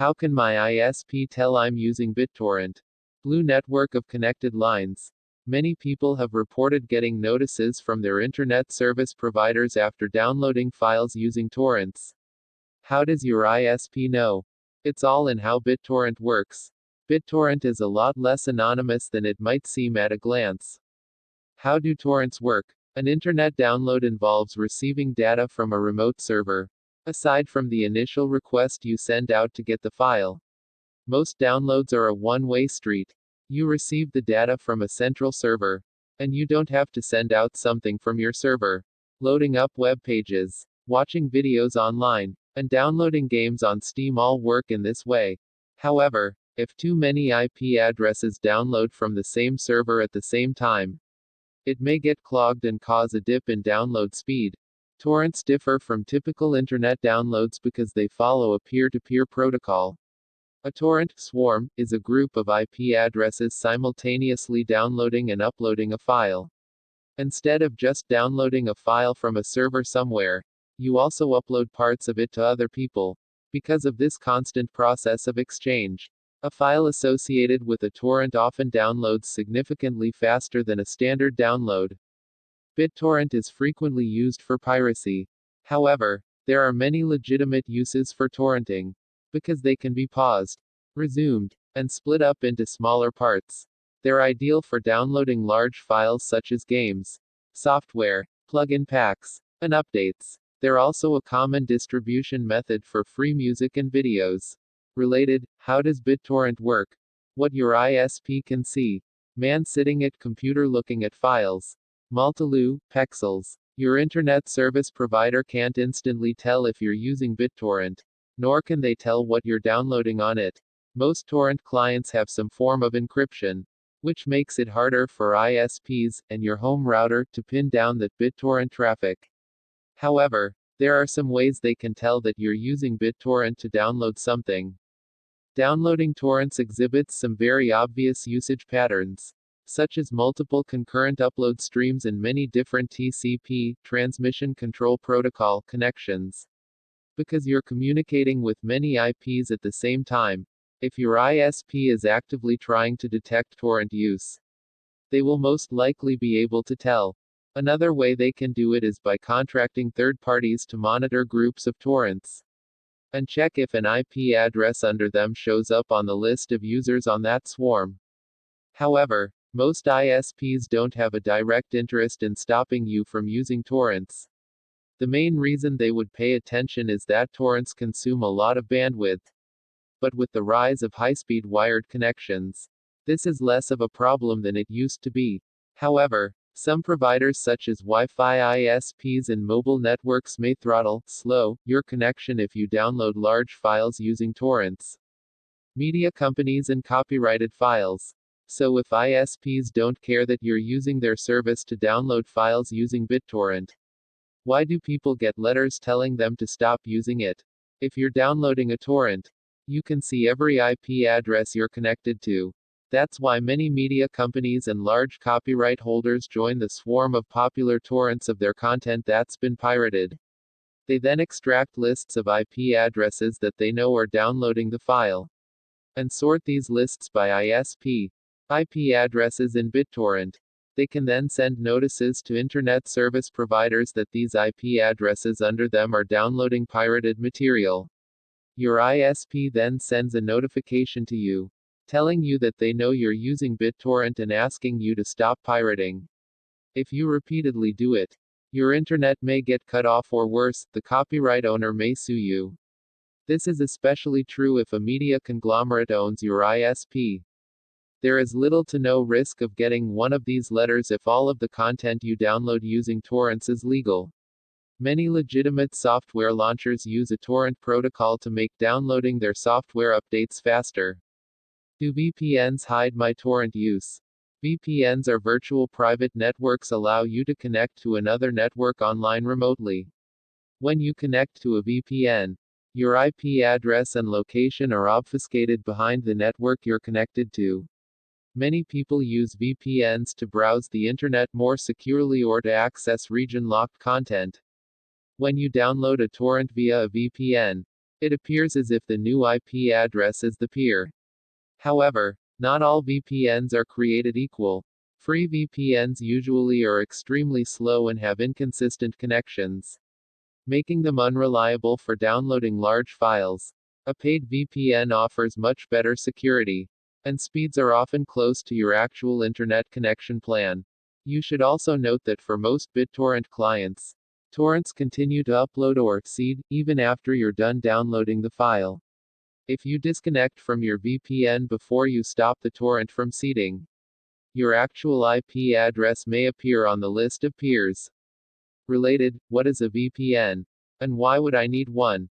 How can my ISP tell I'm using BitTorrent? Blue network of connected lines. Many people have reported getting notices from their internet service providers after downloading files using torrents. How does your ISP know? It's all in how BitTorrent works. BitTorrent is a lot less anonymous than it might seem at a glance. How do torrents work? An internet download involves receiving data from a remote server. Aside from the initial request you send out to get the file, most downloads are a one-way street. You receive the data from a central server, and you don't have to send out something from your server. Loading up web pages, watching videos online, and downloading games on Steam all work in this way. However, if too many IP addresses download from the same server at the same time, it may get clogged and cause a dip in download speed. Torrents differ from typical internet downloads because they follow a peer-to-peer protocol. A torrent swarm is a group of IP addresses simultaneously downloading and uploading a file. Instead of just downloading a file from a server somewhere, you also upload parts of it to other people. Because of this constant process of exchange, a file associated with a torrent often downloads significantly faster than a standard download. BitTorrent is frequently used for piracy. However, there are many legitimate uses for torrenting, because they can be paused, resumed, and split up into smaller parts. They're ideal for downloading large files such as games, software, plugin packs, and updates. They're also a common distribution method for free music and videos. Related, how does BitTorrent work? What your ISP can see. Man sitting at computer looking at files. Malte Lu, Pexels. Your internet service provider can't instantly tell if you're using BitTorrent, nor can they tell what you're downloading on it. Most torrent clients have some form of encryption, which makes it harder for ISPs and your home router to pin down that BitTorrent traffic. However, there are some ways they can tell that you're using BitTorrent to download something. Downloading torrents exhibits some very obvious usage patterns, such as multiple concurrent upload streams and many different TCP, Transmission Control Protocol, connections. Because you're communicating with many IPs at the same time, if your ISP is actively trying to detect torrent use, they will most likely be able to tell. Another way they can do it is by contracting third parties to monitor groups of torrents and check if an IP address under them shows up on the list of users on that swarm. However, most ISPs don't have a direct interest in stopping you from using torrents. The main reason they would pay attention is that torrents consume a lot of bandwidth. But with the rise of high-speed wired connections, this is less of a problem than it used to be. However, some providers such as Wi-Fi ISPs and mobile networks may slow your connection if you download large files using torrents. Media companies and copyrighted files. So if ISPs don't care that you're using their service to download files using BitTorrent, why do people get letters telling them to stop using it? If you're downloading a torrent, you can see every IP address you're connected to. That's why many media companies and large copyright holders join the swarm of popular torrents of their content that's been pirated. They then extract lists of IP addresses that they know are downloading the file, and sort these lists by ISP. IP addresses in BitTorrent. They can then send notices to internet service providers that these IP addresses under them are downloading pirated material. Your ISP then sends a notification to you, telling you that they know you're using BitTorrent and asking you to stop pirating. If you repeatedly do it, your internet may get cut off, or worse, the copyright owner may sue you. This is especially true if a media conglomerate owns your ISP. There is little to no risk of getting one of these letters if all of the content you download using torrents is legal. Many legitimate software launchers use a torrent protocol to make downloading their software updates faster. Do VPNs hide my torrent use? VPNs are virtual private networks, allow you to connect to another network online remotely. When you connect to a VPN, your IP address and location are obfuscated behind the network you're connected to. Many people use VPNs to browse the internet more securely or to access region-locked content. When you download a torrent via a VPN, It appears as if the new IP address is the peer. However, not all VPNs are created equal. Free VPNs usually are extremely slow and have inconsistent connections, making them unreliable for downloading large files. A paid VPN offers much better security, and speeds are often close to your actual internet connection plan. You should also note that for most BitTorrent clients, torrents continue to upload or seed, even after you're done downloading the file. If you disconnect from your VPN before you stop the torrent from seeding, your actual IP address may appear on the list of peers. Related, what is a VPN? And why would I need one?